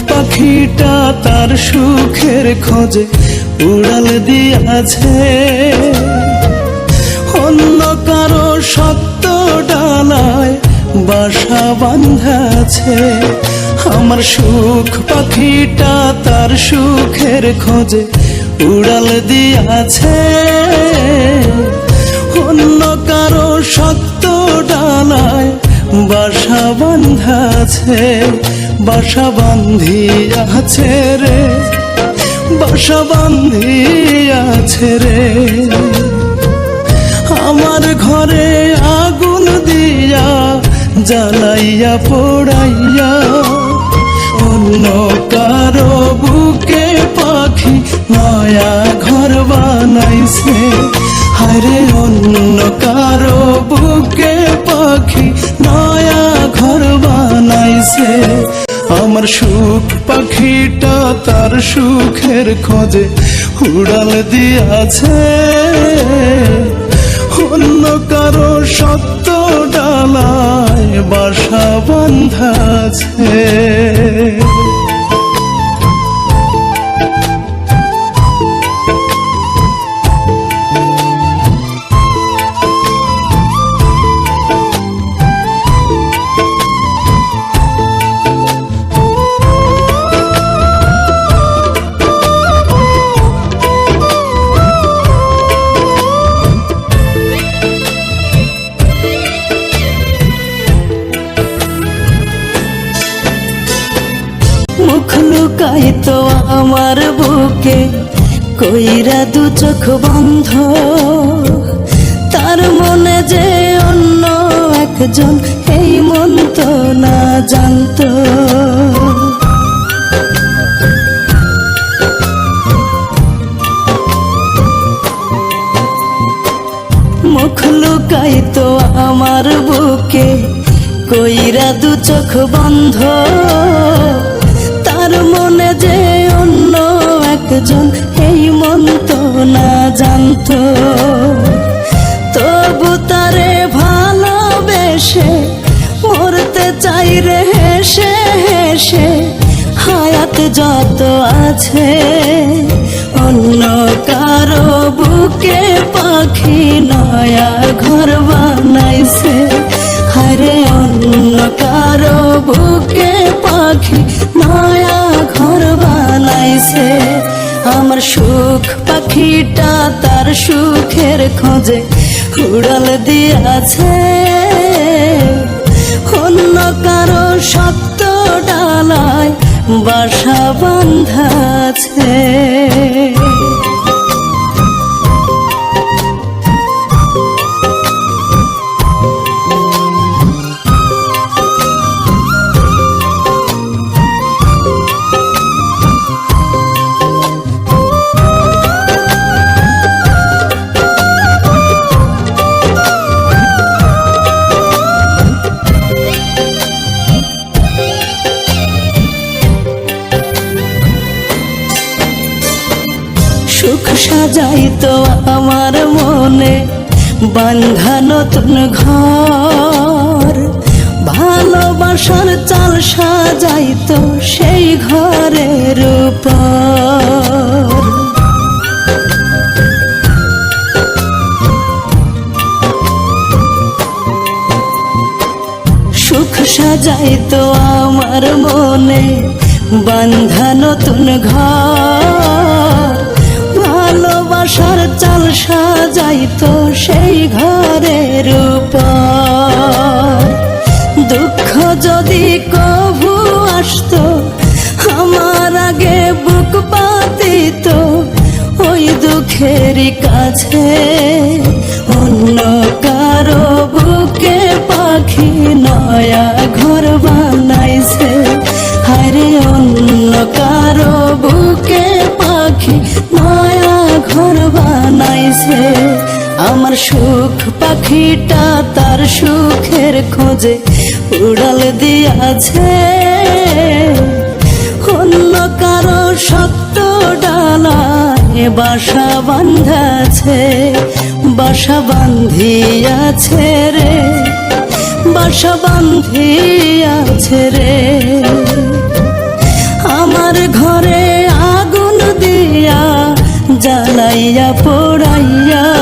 পাখিটা তার সুখের খোঁজে উড়াল দিয়াছে, অন্য কারো শক্ত ডালায় বাসা বাঁধাছে। আমার সুখ পাখিটা তার সুখের খোঁজে উড়াল দিয়াছে, অন্য কারো শক্ত ডালায় বাসা বাঁধাছে। বাসা বাঁধিয়াছে রে, বাসা বাঁধিয়াছে রে। আমার ঘরে আগুন দিয়া জ্বালাইয়া পোড়াইয়া, অন্য কারো বুকে পাখি নয়া ঘর বানাইছে। হায়রে অন্য কারো বুকে পাখি নয়া ঘর বানাইছে। আমার সুখ পাখিটা তার সুখের খোঁজে উড়াল দিয়াছে, অন্য কারো শক্ত ডালায় বাসা বাঁধাছে। মুখ লুকাইতো আমার বুকে কইরা দু চোখ বন্ধ, তার মনে যে অন্য একজন এই মন তো না জানতো। মুখ লুকাইতো আমার বুকে কইরা দু চোখ বন্ধ, তার মনে যে অন্য একজন এই মন তো না জানতো। তবু তারে ভালোবেসে মরতে চাই রে হেসে হেসে। হায়াত যত আছে অন্য কারো বুকে পাখি নয়া ঘর বানাইছে। হায়রে অন্য কারো বুকে পাখি নয়া ঘর বানাইছে। আমার সুখ পাখিটা তার সুখের খোঁজে উড়াল দিয়াছে, অন্য কারো শক্ত ডালায় বাসা বাঁধাছে। সুখ সাজাইতো আমার মনে বাঁধা নতুন ঘর, ভালোবাসার চাল সাজাইতো সেই ঘরের উপর। সুখ সাজাইতো আমার মনে বাঁধা নতুন ঘর, ভালোবাসার চাল সাজাইতো সেই ঘরের উপর। দুঃখ যদি কভু আসতো আমার আগে বুক পাতিত, ওই দুঃখেরই কাছে অন্য কারো বুকে পাখি নয়া ঘর বানাইছে। হায়রে অন্য কারো বুকে পাখি নয়া ঘর বানাইছে। আমার সুখ পাখিটা তার সুখের খোঁজে উড়াল দিয়াছে, অন্য কারো শক্ত ডালায় বাসা বাঁধাছে। বাসা বাঁধিয়াছে রে, বাসা বাঁধিয়াছে রে। জ্বালাইয়া পোড়াইয়া